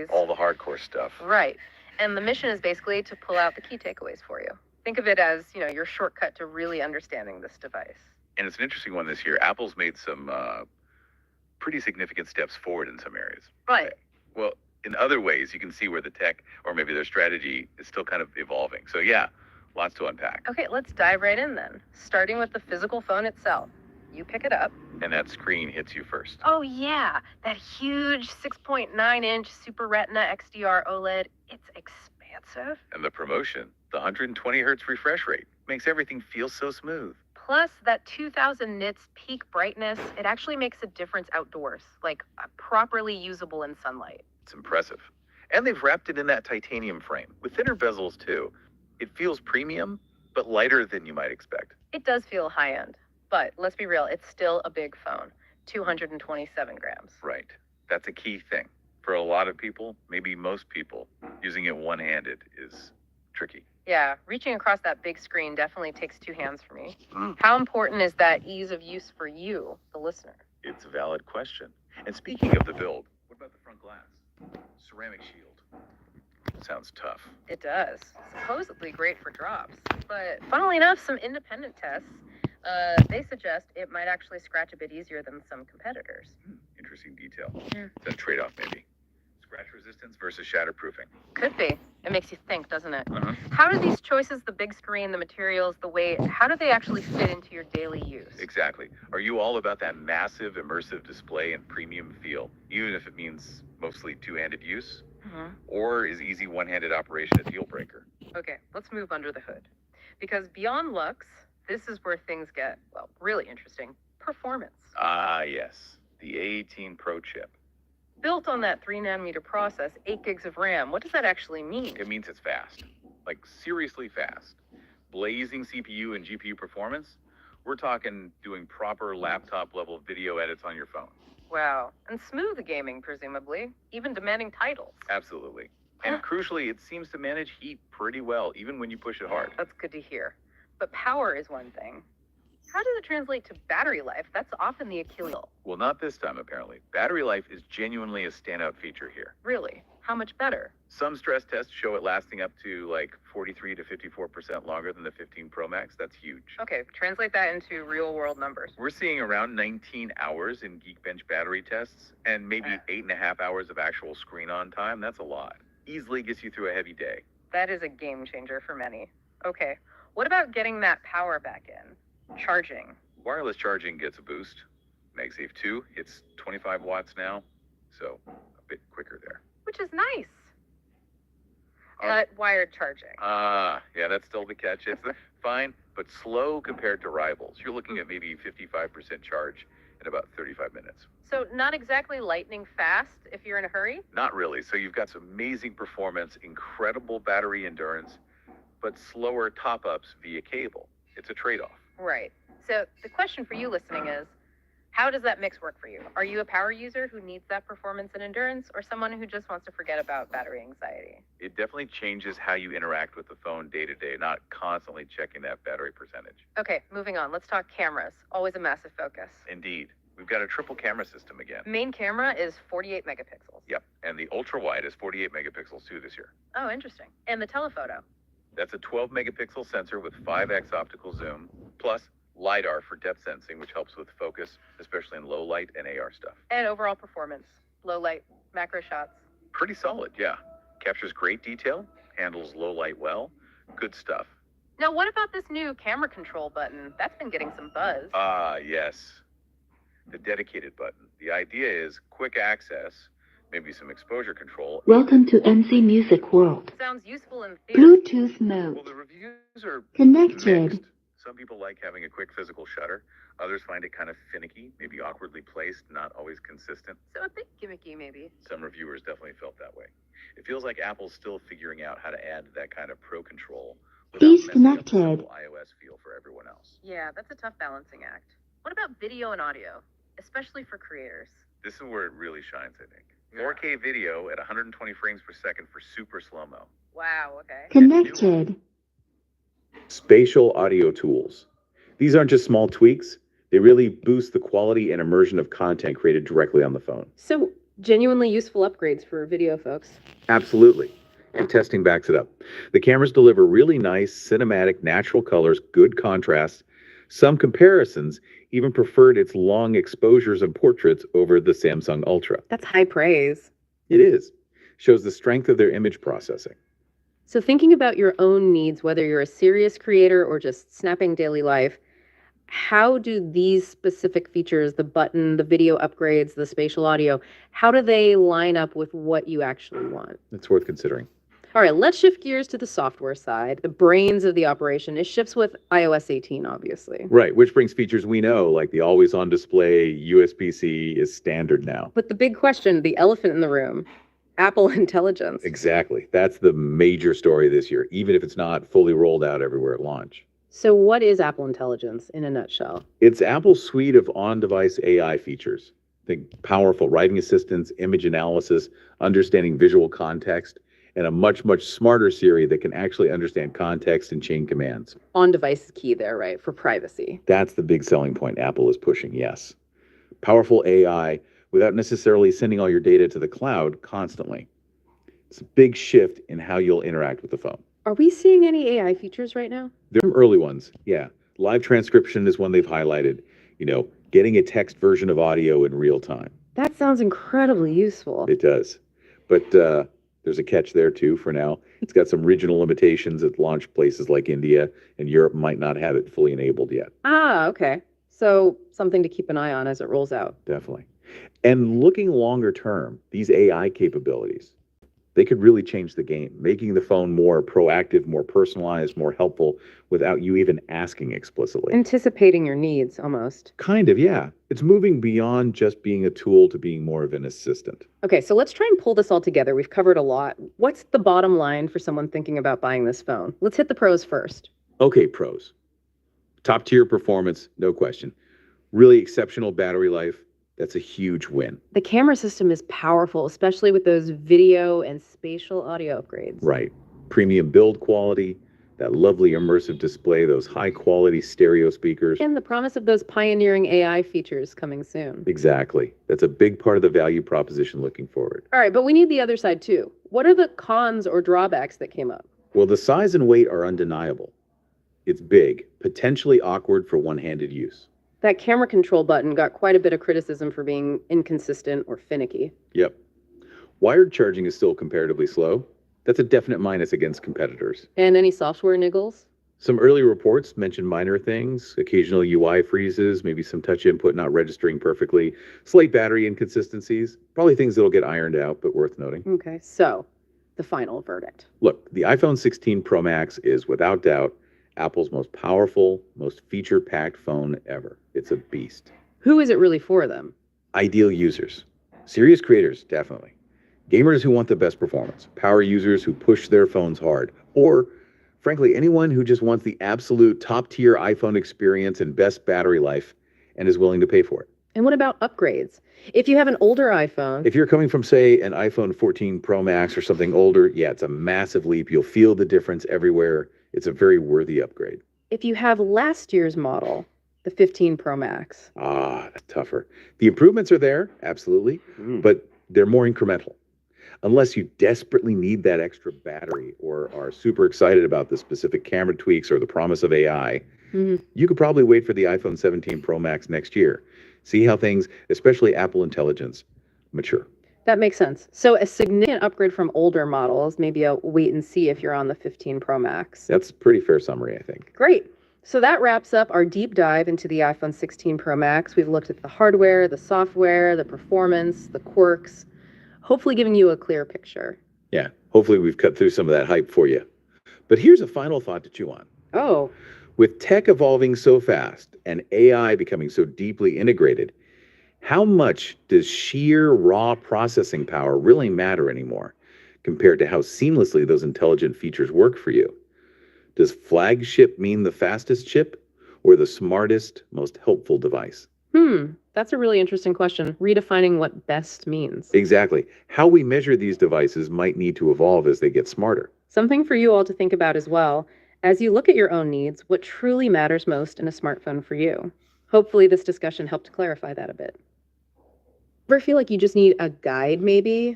accessories. All the hardcore stuff. Right. And the mission is basically to pull out the key takeaways for you. Think of it as, your shortcut to really understanding this device. And it's an interesting one this year. Apple's made some pretty significant steps forward in some areas. Right. Well, in other ways, you can see where the tech or maybe their strategy is still kind of evolving. So yeah, lots to unpack. Okay, let's dive right in then. Starting with the physical phone itself. You pick it up. And that screen hits you first. Oh yeah, that huge 6.9-inch Super Retina XDR OLED. It's expansive. And the promotion, the 120 hertz refresh rate, makes everything feel so smooth. Plus, that 2000 nits peak brightness, it actually makes a difference outdoors, like properly usable in sunlight. It's impressive. And they've wrapped it in that titanium frame, with thinner bezels too. It feels premium, but lighter than you might expect. It does feel high-end, but let's be real, it's still a big phone, 227 grams. Right. That's a key thing. For a lot of people, maybe most people, using it one-handed is tricky. Yeah, reaching across that big screen definitely takes two hands for me. How important is that ease of use for you, the listener? It's a valid question. And speaking of the build, what about the front glass? Ceramic shield. Sounds tough. It does. Supposedly great for drops. But funnily enough, some independent tests, they suggest it might actually scratch a bit easier than some competitors. Interesting detail. Yeah. It's a trade-off, maybe. Scratch resistance versus shatterproofing. Could be. It makes you think, doesn't it? Uh-huh. How do these choices, the big screen, the materials, the weight, how do they actually fit into your daily use? Exactly. Are you all about that massive immersive display and premium feel, even if it means mostly two-handed use? Or is easy one-handed operation a deal breaker? Okay, let's move under the hood. Because beyond looks, this is where things get, well, really interesting. Performance. Ah, yes. The A18 Pro chip. Built on that 3-nanometer process, 8 gigs of RAM. What does that actually mean? It means it's fast. Like, seriously fast. Blazing CPU and GPU performance. We're talking doing proper laptop-level video edits on your phone. Wow. And smooth gaming, presumably. Even demanding titles. Absolutely. And crucially, it seems to manage heat pretty well, even when you push it hard. That's good to hear. But power is one thing. How does it translate to battery life? That's often the Achilles heel. Well, not this time, apparently. Battery life is genuinely a standout feature here. Really? How much better? Some stress tests show it lasting up to like 43 to 54% longer than the 15 Pro Max. That's huge. Okay, translate that into real-world numbers. We're seeing around 19 hours in Geekbench battery tests and maybe 8.5 hours of actual screen-on time. That's a lot. Easily gets you through a heavy day. That is a game changer for many. Okay, what about getting that power back in? Charging. Wireless charging gets a boost. MagSafe 2 hits 25 watts now, so a bit quicker there. Which is nice. But wired charging. Yeah, that's still the catch. It's fine, but slow compared to rivals. You're looking at maybe 55% charge in about 35 minutes. So not exactly lightning fast if you're in a hurry? Not really. So you've got some amazing performance, incredible battery endurance, but slower top-ups via cable. It's a trade-off. Right. So the question for you listening is, how does that mix work for you? Are you a power user who needs that performance and endurance, or someone who just wants to forget about battery anxiety? It definitely changes how you interact with the phone day to day, not constantly checking that battery percentage. Okay, moving on. Let's talk cameras. Always a massive focus. Indeed. We've got a triple camera system again. Main camera is 48 megapixels. Yep. And the ultra wide is 48 megapixels too this year. Oh, interesting. And the telephoto? That's a 12 megapixel sensor with 5x optical zoom, plus LiDAR for depth sensing, which helps with focus, especially in low light and AR stuff. And overall performance, low light, macro shots. Pretty solid, yeah. Captures great detail, handles low light well, good stuff. Now, what about this new camera control button? That's been getting some buzz. Yes. The dedicated button. The idea is quick access, maybe some exposure control. Welcome to MC Music World. Sounds useful in theory. Bluetooth Well, mode. the reviews are Connected. mixed. Some people like having a quick physical shutter. Others find it kind of finicky, maybe awkwardly placed, not always consistent. So a bit gimmicky, maybe. Some reviewers definitely felt that way. It feels like Apple's still figuring out how to add that kind of pro control without messing up the Disconnected. simple iOS feel for everyone else. Yeah, that's a tough balancing act. What about video and audio, especially for creators? This is where it really shines, I think. 4K video at 120 frames per second for super slow-mo. Wow, okay. Connected. Spatial audio tools. These aren't just small tweaks. They really boost the quality and immersion of content created directly on the phone. So Genuinely useful upgrades for video folks. Absolutely. And testing backs it up. The cameras deliver really nice, cinematic, natural colors, good contrast. Some comparisons even preferred its long exposures and portraits over the Samsung Ultra. That's high praise. It is. Shows the strength of their image processing. So thinking about your own needs, whether you're a serious creator or just snapping daily life, how do these specific features, the button, the video upgrades, the spatial audio, how do they line up with what you actually want? It's worth considering. All right, let's shift gears to the software side. The brains of the operation. It ships with iOS 18, obviously. Right, which brings features we know, like the always-on display, USB-C is standard now. But the big question, the elephant in the room, Apple Intelligence. Exactly. That's the major story this year, even if it's not fully rolled out everywhere at launch. So what is Apple Intelligence in a nutshell? It's Apple's suite of on-device AI features. Think powerful writing assistance, image analysis, understanding visual context, and a much, much smarter Siri that can actually understand context and chain commands. On-device is key there, right, for privacy. That's the big selling point Apple is pushing, yes. Powerful AI without necessarily sending all your data to the cloud constantly. It's a big shift in how you'll interact with the phone. Are we seeing any AI features right now? There are some early ones, yeah. Live transcription is one they've highlighted. Getting a text version of audio in real time. That sounds incredibly useful. It does. But there's a catch there, too, for now. It's got some regional limitations at launch places like India, and Europe might not have it fully enabled yet. Ah, okay. So something to keep an eye on as it rolls out. Definitely. And looking longer term, these AI capabilities, they could really change the game, making the phone more proactive, more personalized, more helpful without you even asking explicitly. Anticipating your needs, almost. Kind of, yeah. It's moving beyond just being a tool to being more of an assistant. Okay, so let's try and pull this all together. We've covered a lot. What's the bottom line for someone thinking about buying this phone? Let's hit the pros first. Okay, pros. Top tier performance, no question. Really exceptional battery life. That's a huge win. The camera system is powerful, especially with those video and spatial audio upgrades. Right. Premium build quality, that lovely immersive display, those high quality stereo speakers. And the promise of those pioneering AI features coming soon. Exactly. That's a big part of the value proposition looking forward. All right, but we need the other side too. What are the cons or drawbacks that came up? Well, the size and weight are undeniable. It's big, potentially awkward for one-handed use. That camera control button got quite a bit of criticism for being inconsistent or finicky. Yep. Wired charging is still comparatively slow. That's a definite minus against competitors. And any software niggles? Some early reports mention minor things, occasional UI freezes, maybe some touch input not registering perfectly, slight battery inconsistencies, probably things that'll get ironed out, but worth noting. Okay, so the final verdict. Look, the iPhone 16 Pro Max is without doubt Apple's most powerful, most feature-packed phone ever. It's a beast. Who is it really for, them? Ideal users. Serious creators, definitely. Gamers who want the best performance. Power users who push their phones hard. Or, frankly, anyone who just wants the absolute top-tier iPhone experience and best battery life and is willing to pay for it. And what about upgrades? If you have an older iPhone... If you're coming from, say, an iPhone 14 Pro Max or something older, yeah, it's a massive leap. You'll feel the difference everywhere. It's a very worthy upgrade. If you have last year's model, the 15 Pro Max. That's tougher. The improvements are there, absolutely, but they're more incremental. Unless you desperately need that extra battery or are super excited about the specific camera tweaks or the promise of AI, you could probably wait for the iPhone 17 Pro Max next year. See how things, especially Apple Intelligence, mature. That makes sense. So a significant upgrade from older models, maybe a wait and see if you're on the 15 Pro Max. That's a pretty fair summary, I think. Great. So that wraps up our deep dive into the iPhone 16 Pro Max. We've looked at the hardware, the software, the performance, the quirks, hopefully giving you a clear picture. Yeah, hopefully we've cut through some of that hype for you. But here's a final thought to chew on. Oh. With tech evolving so fast and AI becoming so deeply integrated, how much does sheer raw processing power really matter anymore compared to how seamlessly those intelligent features work for you? Does flagship mean the fastest chip or the smartest, most helpful device? That's a really interesting question. Redefining what best means. Exactly. How we measure these devices might need to evolve as they get smarter. Something for you all to think about as well. As you look at your own needs, what truly matters most in a smartphone for you? Hopefully this discussion helped clarify that a bit. Ever feel like you just need a guide maybe?